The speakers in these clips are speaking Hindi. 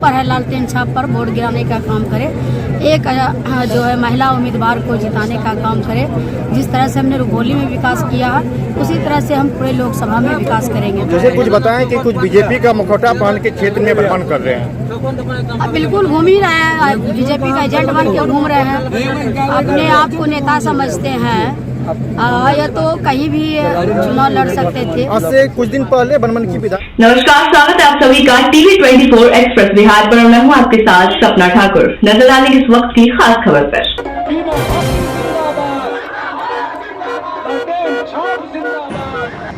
पर है लालटेन छाप पर वोट गिराने का काम करे, एक जो है महिला उम्मीदवार को जिताने का काम करे। जिस तरह से हमने रुपौली में विकास किया है उसी तरह से हम पूरे लोकसभा में विकास करेंगे। जैसे कुछ बताएं कि कुछ बीजेपी का मुखौटा पहन के क्षेत्र में भ्रमण कर रहे हैं। अब बिल्कुल घूम ही रहे हैं, बीजेपी का एजेंट बन के घूम रहे हैं, अपने आप को नेता समझते हैं। ये तो कहीं भी चुनाव लड़ सकते थे। आज से कुछ दिन पहले बनमन की विधान। नमस्कार, स्वागत है आप सभी का टीवी 24 एक्सप्रेस बिहार पर। मैं हूँ आपके साथ सपना ठाकुर। नजर डालेंगे इस वक्त की खास खबर पर।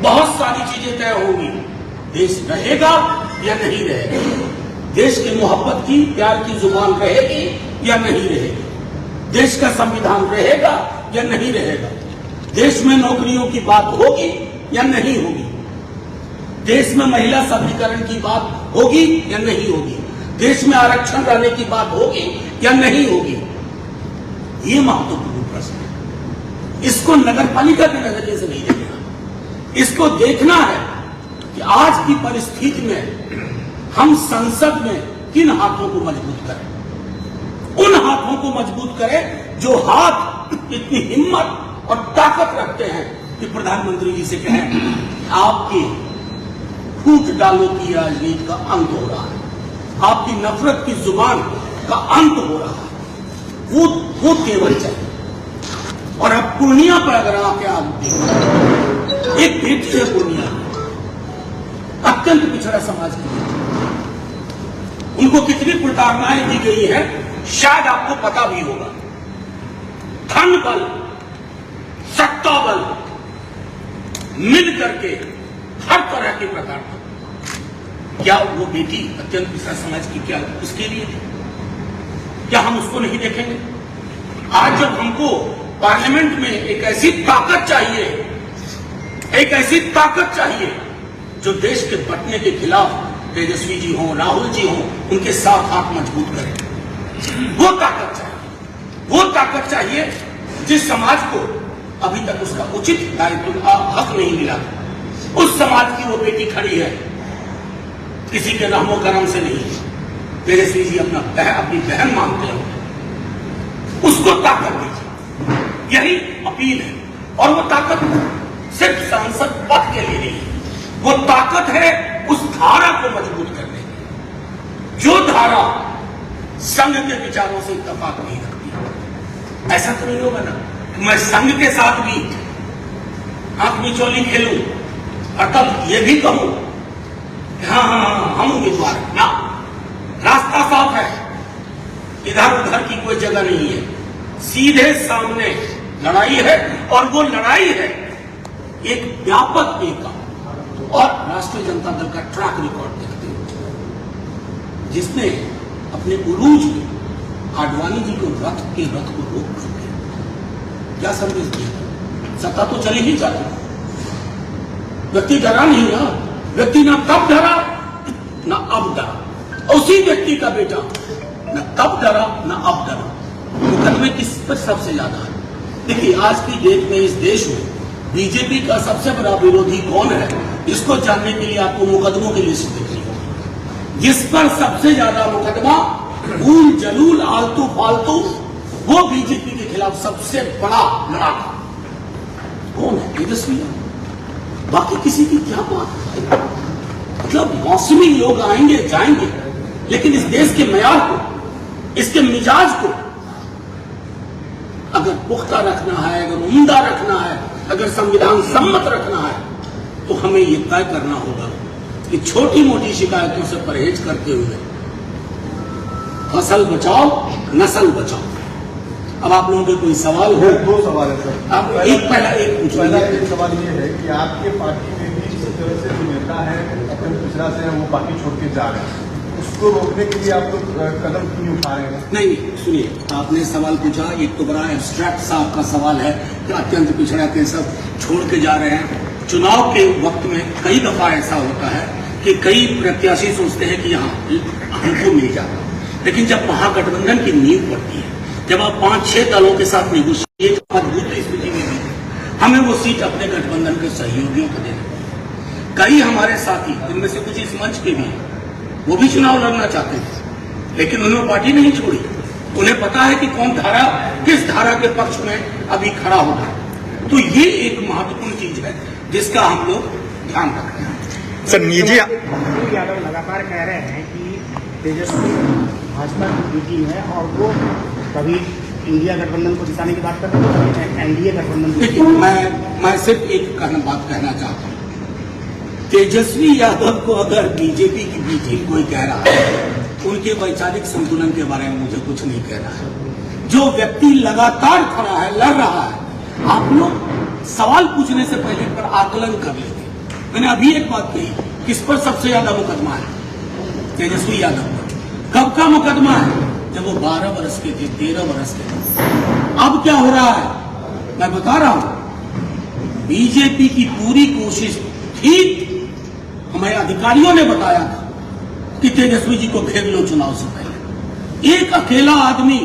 बहुत सारी चीजें तय होंगी, देश रहेगा या नहीं रहेगा, देश की मोहब्बत की प्यार की जुबान रहेगी या नहीं रहेगी, देश का संविधान रहेगा या नहीं रहेगा, देश में नौकरियों की बात होगी या नहीं होगी, देश में महिला सबलीकरण की बात होगी या नहीं होगी, देश में आरक्षण रहने की बात होगी या नहीं होगी। ये महत्वपूर्ण प्रश्न है। इसको नगरपालिका के नजरिए से नहीं देखना, इसको देखना है कि आज की परिस्थिति में हम संसद में किन हाथों को मजबूत करें। उन हाथों को मजबूत करें जो हाथ इतनी हिम्मत और ताकत रखते हैं कि प्रधानमंत्री जी से कहें आपकी फूट डालो की राजनीति का अंत हो रहा है, आपकी नफरत की जुबान का अंत हो रहा है। वो केवल चाहिए। और अब पूर्णिया पर अगर आप देखें, एक बेटी है पूर्णिया, अत्यंत पिछड़ा समाज की, उनको कितनी प्रताड़नाएं दी गई है शायद आपको पता भी होगा। धन बल, सत्ता बल मिल करके हर तरह की प्रताड़ना, क्या वो बेटी अत्यंत पिछड़ा समाज की क्या उसके लिए थी? क्या हम उसको नहीं देखेंगे? आज जब हमको पार्लियामेंट में एक ऐसी ताकत चाहिए, एक ऐसी ताकत चाहिए जो देश के बंटने के खिलाफ तेजस्वी जी हों, राहुल जी हों, उनके साथ हाथ मजबूत करें। वो ताकत चाहिए जिस समाज को अभी तक उसका उचित दायित्व का हक नहीं मिला, उस समाज की वो बेटी खड़ी है, किसी के रहमो करम से नहीं। तेजस्वी जी अपनी बहन मानते हैं, उसको ताकत दीजिए, यही अपील है। और वो ताकत सिर्फ सांसद पद के लिए नहीं, वो ताकत है उस धारा को मजबूत करने की, जो धारा संघ के विचारों से इत्तेफाक नहीं रखती। ऐसा तो नहीं होगा ना मैं संघ के साथ भी आंख मिचौली खेलूं और तब ये भी कहूं कि हाँ हम उम्मीदवार हैं ना। रास्ता साफ है, इधर उधर की कोई जगह नहीं है, सीधे सामने लड़ाई है। और वो लड़ाई है एक व्यापक एकता और राष्ट्रीय जनता दल का ट्रैक रिकॉर्ड देखते हुए, जिसने अपने उरूज में आडवाणी जी को रथ को रोक चुके। क्या संदेश दिया? सत्ता तो चली ही जाती, व्यक्ति डरा नहीं ना, व्यक्ति ना तब डरा ना अब डरा। उसी व्यक्ति का बेटा न तब डरा न अब डरा। मुकदमे किस पर सबसे ज्यादा है? देखिए आज की डेट में इस देश में बीजेपी का सबसे बड़ा विरोधी कौन है, इसको जानने के लिए आपको मुकदमों की लिस्ट देखनी होगी। जिस पर सबसे ज्यादा मुकदमा भूल जलूल आलतू फालतू, वो बीजेपी के खिलाफ सबसे बड़ा लड़ाका कौन है? तेजस्वी। बाकी किसी की क्या बात है? मतलब मौसमी लोग आएंगे जाएंगे, लेकिन इस देश के मयार को, इसके मिजाज को अगर पुख्ता रखना है, अगर उम्दा रखना है, अगर संविधान सम्मत रखना है, तो हमें यह तय करना होगा कि छोटी मोटी शिकायतों से परहेज करते हुए फसल बचाओ नस्ल बचाओ। अब आप लोगों के कोई सवाल हो? दो सवाल है सर। आप पहला एक सवाल ये है कि आपके पार्टी में भी जिस तरह से जो नेता है अपने पिछड़ा से वो पार्टी छोड़ के जा रहे हैं, उसको रोकने के लिए आप लोग कदम क्यों उठा रहे हैं? नहीं सुनिए, आपने सवाल पूछा, एक तो बड़ा एब्स्ट्रैक्ट सा आपका सवाल है कि अत्यंत पिछड़ा के सब छोड़ के जा रहे हैं। चुनाव के वक्त में कई दफा ऐसा होता है कि कई प्रत्याशी सोचते हैं कि यहाँ हमको मिल जाता, लेकिन जब महागठबंधन की नींव पड़ती है, जब आप 5-6 दलों के साथ नेगोशिएट मजबूत स्थिति में भी हमें वो सीट अपने गठबंधन के सहयोगियों को देना। कई हमारे साथी, इनमें से कुछ इस मंच के भी, वो भी चुनाव लड़ना चाहते थे, लेकिन उन्होंने पार्टी नहीं छोड़ी। उन्हें पता है कि कौन धारा, किस धारा के पक्ष में अभी खड़ा होगा। तो ये एक महत्वपूर्ण चीज है जिसका हम लोग ध्यान रख रहे हैं। सर निजी यादव लगातार कह रहे हैं कि तेजस्वी भाजपा की बीटी है और वो कभी इंडिया गठबंधन को जिताने की बात करते हैं, कभी एनडीए गठबंधन। देखिए, मैं सिर्फ एक बात कहना चाहता हूँ। तेजस्वी यादव को अगर बीजेपी की बीटी कोई कह रहा है, उनके वैचारिक संतुलन के बारे में मुझे कुछ नहीं कहना है। जो व्यक्ति लगातार खड़ा है, लड़ रहा है, आप लोग सवाल पूछने से पहले पर आकलन कर लेते। मैंने अभी एक बात कही, किस पर सबसे ज्यादा मुकदमा है? तेजस्वी यादव पर। कब का मुकदमा है? जब वो 12 वर्ष के थे, 13 वर्ष के थे। अब क्या हो रहा है? मैं बता रहा हूं, बीजेपी की पूरी कोशिश थी, हमें अधिकारियों ने बताया था कि तेजस्वी जी को घेर लो चुनाव से पहले। एक अकेला आदमी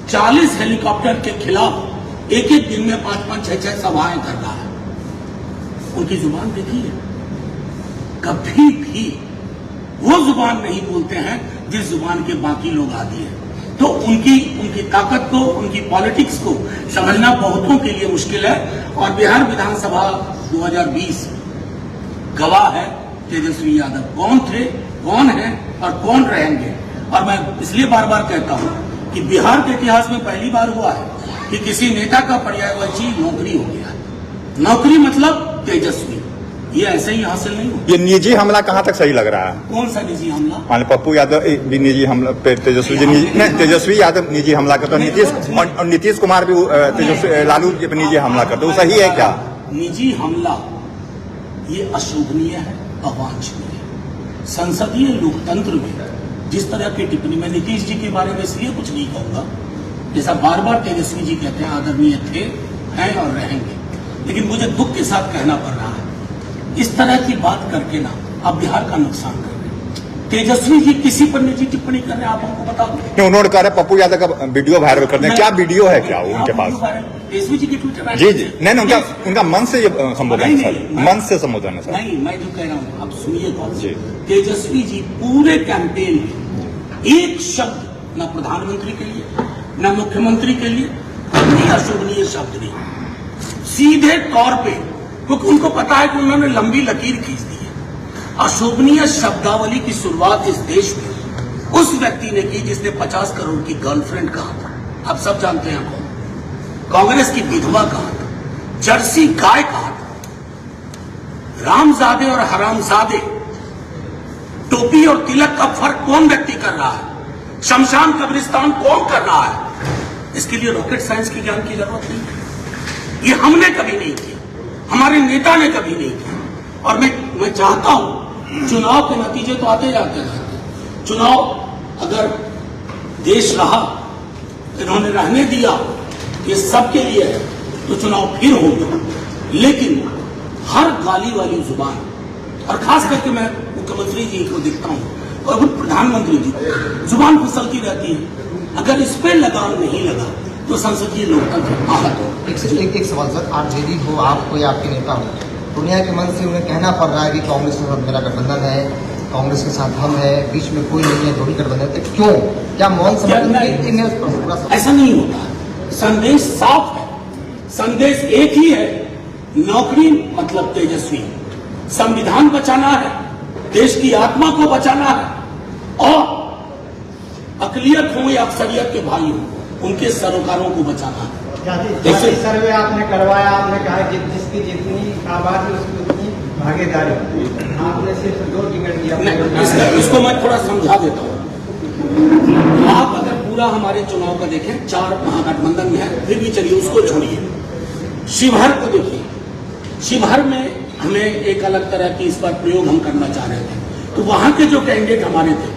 40 हेलीकॉप्टर के खिलाफ एक एक दिन में 5-5, 6-6 सभाएं कर रहा है। उनकी जुबान देखिए, कभी भी वो जुबान नहीं बोलते हैं जिस जुबान के बाकी लोग आदी हैं। तो उनकी ताकत को, उनकी पॉलिटिक्स को समझना बहुतों के लिए मुश्किल है। और बिहार विधानसभा 2020 गवाह है तेजस्वी यादव कौन थे, कौन है और कौन रहेंगे। और मैं इसलिए बार बार कहता हूं कि बिहार के इतिहास में पहली बार हुआ है कि किसी नेता का पर्यायवाची नौकरी हो गया। नौकरी मतलब तेजस्वी, ये ऐसे ही हासिल नहीं हुआ। ये निजी हमला कहाँ तक सही लग रहा है? कौन सा निजी हमला? मान पप्पू यादव भी निजी हमला पे तेजस्वी जी तेजस्वी यादव निजी हमला करते, नीतीश कुमार भी तेजस्वी लालू जी पे निजी हमला करते, वो सही है क्या? निजी हमला ये अशोभनीय है, अवांछनीय है। संसदीय लोकतंत्र में जिस तरह की टिप्पणी, मैं नीतीश जी के बारे में इसलिए कुछ नहीं कहूंगा, जैसा बार बार तेजस्वी जी कहते हैं, आदरणीय थे, हैं और रहेंगे। लेकिन मुझे दुख के साथ कहना पड़ रहा है, इस तरह की बात करके ना आप बिहार का नुकसान कर रहे हैं। तेजस्वी जी किसी पर निजी टिप्पणी कर रहे हैं, आप हमको बता दो। उन्होंने कहा पप्पू यादव का वीडियो वायरल करते हैं, क्या वीडियो है क्या उनके पास? तेजस्वी जी की ट्विटर जी जी नहीं, उनका मन से संबोधन है सर, मन से संबोधन है सर। नहीं, मैं जो कह रहा हूँ आप सुनिए कौन जी। तेजस्वी जी पूरे कैंपेन में एक शब्द न प्रधानमंत्री के लिए, न मुख्यमंत्री के लिए, कोई अशोभनीय शब्द नहीं। सीधे तौर पे, क्योंकि उनको पता है कि उन्होंने लंबी लकीर खींच दी है। अशोभनीय शब्दावली की शुरुआत इस देश में उस व्यक्ति ने की जिसने 50 करोड़ की गर्लफ्रेंड कहा था। आप सब जानते हैं कौन? कांग्रेस की विधवा कहा था, जर्सी गाय कहा था। रामजादे और हरामजादे, टोपी और तिलक का फर्क कौन व्यक्ति कर रहा है? शमशान कब्रिस्तान कौन कर रहा है? इसके लिए रॉकेट साइंस की ज्ञान की जरूरत नहीं है। ये हमने कभी नहीं किया, हमारे नेता ने कभी नहीं किया। और मैं चाहता हूं, चुनाव के नतीजे तो आते जाते हैं। चुनाव अगर देश रहा, इन्होंने रहने दिया, ये सबके लिए है, तो चुनाव फिर होगा। लेकिन हर गाली वाली जुबान, और खास करके मैं मुख्यमंत्री जी को देखता हूं और प्रधानमंत्री जी, जुबान फिसलती रहती है। अगर इस पे लगाम नहीं लगा तो संसदीय लोकतंत्र आहत हो। एक सवाल सर, आप जेडी हो, आप कोई आपके नेता हो, दुनिया के मन से उन्हें कहना पड़ रहा है कि कांग्रेस के साथ मेरा गठबंधन है, कांग्रेस के साथ हम है, बीच में कोई नहीं है, जोड़ी गठबंधन है, तो क्यों? क्या मौन समर्थन? ऐसा नहीं होता। संदेश साफ है, संदेश एक ही है, नौकरी मतलब तेजस्वी, संविधान बचाना है, देश की आत्मा को बचाना है, और अकलियत हो या अक्सरियत के भाई हो, उनके सरोकारों को बचाना है। जैसे सर्वे आपने करवाया, आपने कहा कि जिसकी जितनी आबादी उसकी उतनी भागीदारी, आपने सिर्फ 2 टिकट दिया। इसको मैं थोड़ा समझा देता हूँ। आप अगर पूरा हमारे चुनाव का देखें, 4 महागठबंधन में है, फिर भी चलिए उसको छोड़िए। शिवहर को देखिए, शिवहर में हमें एक अलग तरह की इस बार प्रयोग हम करना चाह रहे थे, तो वहां के जो कैंडिडेट हमारे थे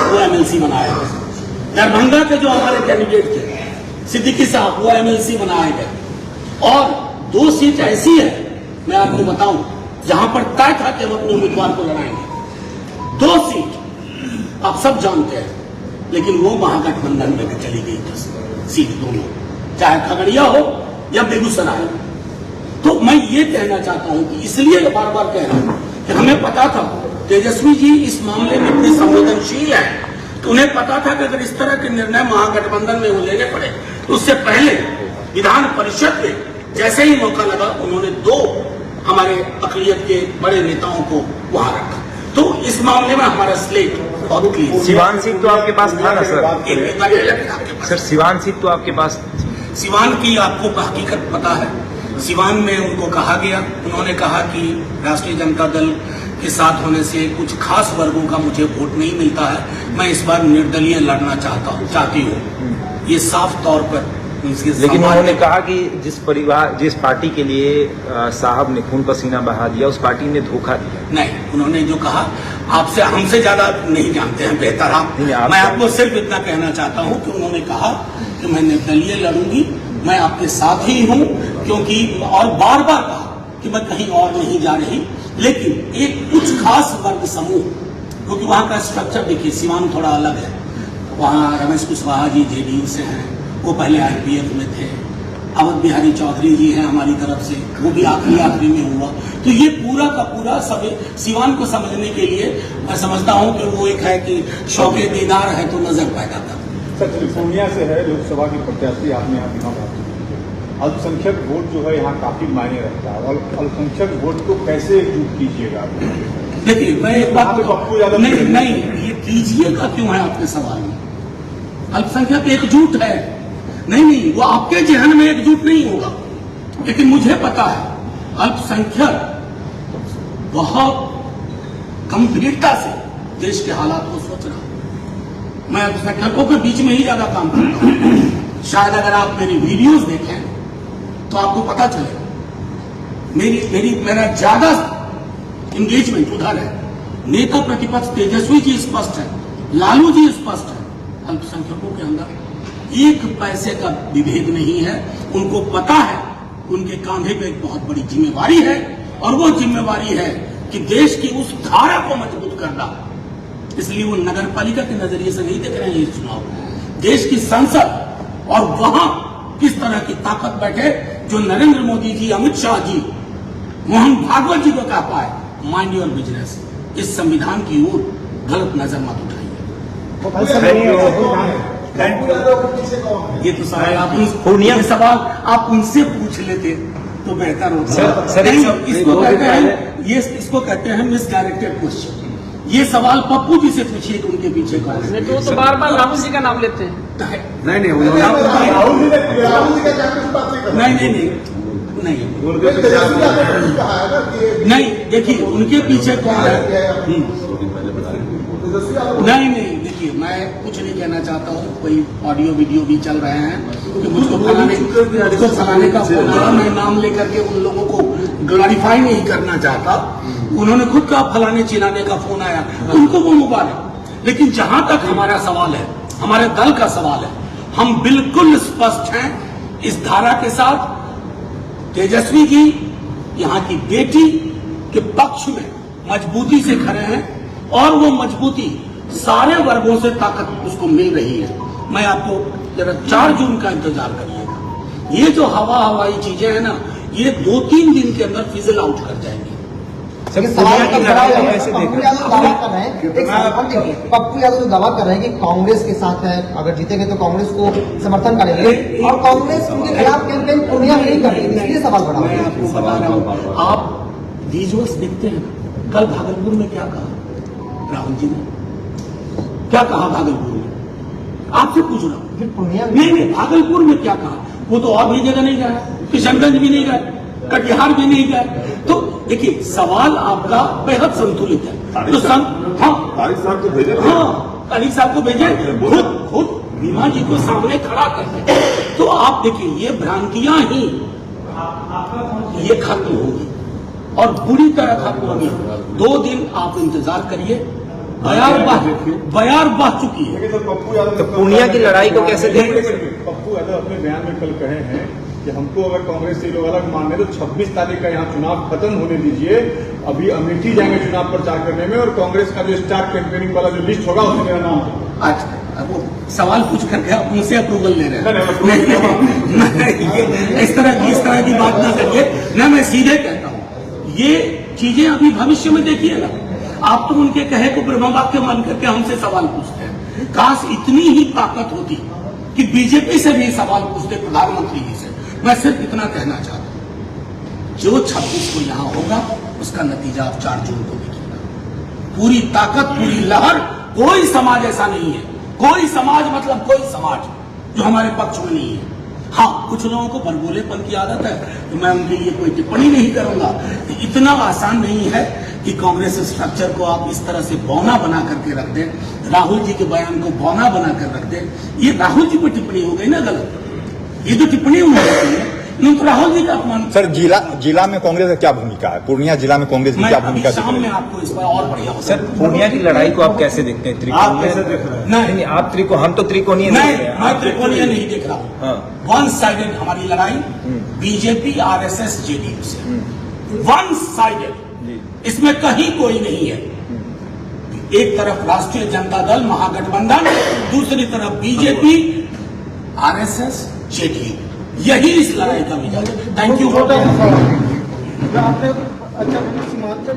वो एमएलसी बनाए गए। दरभंगा के जो हमारे कैंडिडेट थे सिद्दीकी साहब, वो एमएलसी बनाए गए। और 2 सीट ऐसी है, मैं आपको बताऊं, जहां पर तय था कि हम अपने उम्मीदवार को लड़ाएंगे। 2 सीट आप सब जानते हैं, लेकिन वो महागठबंधन में चली गई 10 सीट दोनों, चाहे खगड़िया हो या बेगूसराय। तो मैं ये कहना चाहता हूं कि इसलिए बार बार कह रहा हूं कि हमें पता था तेजस्वी जी इस मामले में इतने संवेदनशील है तो उन्हें पता था कि अगर इस तरह के निर्णय महागठबंधन में वो लेने पड़े तो उससे पहले विधान परिषद में जैसे ही मौका लगा उन्होंने 2 हमारे अक़लियत के बड़े नेताओं को वहां रखा। तो इस मामले में हमारा स्लेट बहुत क्लीन। सिवान सीट तो आपके पास था ना सर? सर सिवान सीट तो आपके पास? सिवान की आपको हकीकत पता है। सिवान में उनको कहा गया, उन्होंने कहा कि राष्ट्रीय जनता दल के साथ होने से कुछ खास वर्गों का मुझे वोट नहीं मिलता है, मैं इस बार निर्दलीय लड़ना चाहती हूँ। ये साफ तौर पर लेकिन उन्होंने कहा कि जिस पार्टी के लिए साहब ने खून पसीना बहा दिया उस पार्टी ने धोखा दिया। नहीं, उन्होंने जो कहा आपसे हमसे ज्यादा नहीं जानते हैं, बेहतर आप। मैं आपको सिर्फ इतना कहना चाहता हूं कि उन्होंने कहा कि मैं निर्दलीय लड़ूंगी, मैं आपके साथ ही हूं, क्योंकि और बार बार कहा कि मैं कहीं और नहीं जा रही, लेकिन एक कुछ खास वर्ग समूह, क्योंकि वहां का स्ट्रक्चर देखिए, सिवान थोड़ा अलग है। वहां रमेश कुशवाहा जी जेडीयू से हैं, वो पहले आईपीएफ में थे। अवध बिहारी चौधरी जी हैं हमारी तरफ से, वो भी आखिरी में हुआ। तो ये पूरा का पूरा सब सिवान को समझने के लिए मैं समझता हूं कि वो एक है कि शौके दीदार है तो नजर पैदा कर। सर, कैलिफोर्निया से है लोकसभा के प्रत्याशी, आपने यहाँ बिना बात, अल्पसंख्यक वोट जो है यहाँ काफी मायने रखता है, और अल्पसंख्यक वोट को कैसे एकजुट कीजिएगा? देखिए, मैं एक बात नहीं, ये कीजिएगा क्यों है आपके सवाल में? अल्पसंख्यक एकजुट है, नहीं, वो आपके जहन में एकजुट नहीं होगा, लेकिन मुझे पता है अल्पसंख्यक बहुत गंभीरता से देश के हालात को सोच रहा हूं। मैं अल्पसंख्यकों के बीच में ही ज्यादा काम करता हूं। शायद अगर आप मेरी वीडियोस देखें तो आपको पता चले मेरा ज्यादा इंगेजमेंट उधर है। नेता प्रतिपक्ष तेजस्वी जी स्पष्ट है, लालू जी स्पष्ट है, अल्पसंख्यकों के अंदर 1 पैसे का विभेद नहीं है। उनको पता है उनके कांधे पे एक बहुत बड़ी जिम्मेवारी है, और वो जिम्मेवारी है कि देश की उस धारा को मजबूत करना। इसलिए वो नगर पालिका के नजरिए से नहीं देख रहे हैं ये चुनाव, देश की संसद, और वहां किस तरह की ताकत बैठे जो नरेंद्र मोदी जी, अमित शाह जी, मोहन भागवत जी को कह पाए माइंड योर बिजनेस। इस संविधान की ओर गलत नजर मत उठाइए। ये तो सवाल आप उनसे पूछ लेते तो बेहतर होता। इसको कहते हैं मिसडायरेक्टेड क्वेश्चन। ये सवाल पप्पू जी से पूछिए कि उनके पीछे कौन है। तो बार बार राहुल जी का नाम लेते हैं। नहीं, देखिए उनके पीछे कौन है। नहीं, देखिए मैं कुछ नहीं कहना चाहता हूँ। कोई ऑडियो वीडियो भी चल रहे हैं कि मुझको फलाने का फोन आया, मैं नाम लेकर के उन लोगों को ग्लोरीफाई नहीं करना चाहता। उन्होंने खुद कहा फलाने चिलाने का फोन आया, उनको वो मुबारक। लेकिन जहां तक हमारा सवाल है, हमारे दल का सवाल है, हम बिल्कुल स्पष्ट हैं इस धारा के साथ। तेजस्वी जी यहाँ की बेटी के पक्ष में मजबूती से खड़े हैं, और वो मजबूती सारे वर्गों से ताकत उसको मिल रही है। मैं आपको जरा 4 जून का इंतजार करिएगा। ये जो हवाई चीजें हैं ना, ये 2-3 दिन के अंदर फिजल आउट कर जाएंगी। पप्पू यादव दावा कर रहे हैं कि कांग्रेस के साथ है, अगर जीतेंगे तो कांग्रेस को समर्थन करेंगे, और कांग्रेस उनके खिलाफ कैंपेन पूर्णिया में नहीं कर रही है, इसलिए सवाल बढ़ा। मैं आपको बता रहा हूँ, आप विजुअल्स देखते हैं। कल भागलपुर में क्या कहा राहुल जी ने, क्या कहा भागलपुर में? आपसे पूछ रहा हूँ। नहीं, भागलपुर में क्या कहा? वो तो और भी जगह नहीं गया, किशनगंज भी नहीं गए, कटिहार भी नहीं गए। तो देखिए, सवाल आपका बेहद संतुलित है। तो तारिक साहब को भेजे, तारिक साहब को भेजे, खुद बीमा जी को सामने खड़ा करते। तो आप देखिए, ये भ्रांतियां ही ये खत्म होगी, और बुरी तरह खत्म होगी। 2 दिन आप इंतजार करिए। बयार बह चुकी है। तो पूर्णिया की लड़ाई को कैसे देखें? पप्पू यादव अपने बयान में कल कहे हैं कि हमको अगर कांग्रेस से लोग अलग मानने तो 26 तारीख का यहाँ चुनाव खत्म होने दीजिए। अभी अमेठी जाएंगे चुनाव प्रचार करने में, और कांग्रेस का जो स्टार कैंपेनिंग वाला जो लिस्ट होगा उसमें मेरा नाम होगा। अच्छा, वो सवाल पूछ करके आप उनसे अप्रूवल ले रहे हैं। इस तरह की बात ना करिए ना। मैं सीधे कहता हूँ, ये चीजें अभी भविष्य में देखिए ना। आप तो उनके कहे को ब्रह्म वाक्य मान करके हमसे सवाल पूछते हैं। काश इतनी ही ताकत होती कि बीजेपी से भी सवाल पूछते प्रधानमंत्री जी से। मैं सिर्फ इतना कहना चाहता हूं, जो 26 को यहां होगा उसका नतीजा आप 4 जून को देखिएगा। पूरी ताकत, पूरी लहर, कोई समाज ऐसा नहीं है, कोई समाज मतलब कोई समाज जो हमारे पक्ष में नहीं है। हाँ, कुछ लोगों को बरगोलेपन की आदत है, तो मैं उनके लिए कोई टिप्पणी नहीं करूंगा। इतना आसान नहीं है कि कांग्रेस स्ट्रक्चर को आप इस तरह से बौना बना करके रख दें, राहुल जी के बयान को बौना बना कर रख दें। ये राहुल जी पर टिप्पणी हो गई ना गलत। ये जो टिप्पणी उन्होंने की तो राहुल जी का अपमान। सर, जिला में कांग्रेस का क्या भूमिका है? पूर्णिया जिला में कांग्रेस की क्या भूमिका? शाम में आपको इस पर और बढ़िया। सर, पूर्णिया की लड़ाई को आप कैसे देखते हैं? आप कैसे देख रहे हैं? नहीं, आप हम तो त्रिकोणीय नहीं, मैं त्रिकोणीय नहीं देख रहा हूँ। वन साइडेड हमारी लड़ाई बीजेपी, आरएसएस, जेडीयू से, वन साइडेड। इसमें कहीं कोई नहीं है। एक तरफ राष्ट्रीय जनता दल महागठबंधन, दूसरी तरफ बीजेपी, आरएसएस, जेडीयू। यही इस लड़ाई का मिजाज है। Thank you. आपने अच्छा सीमांचल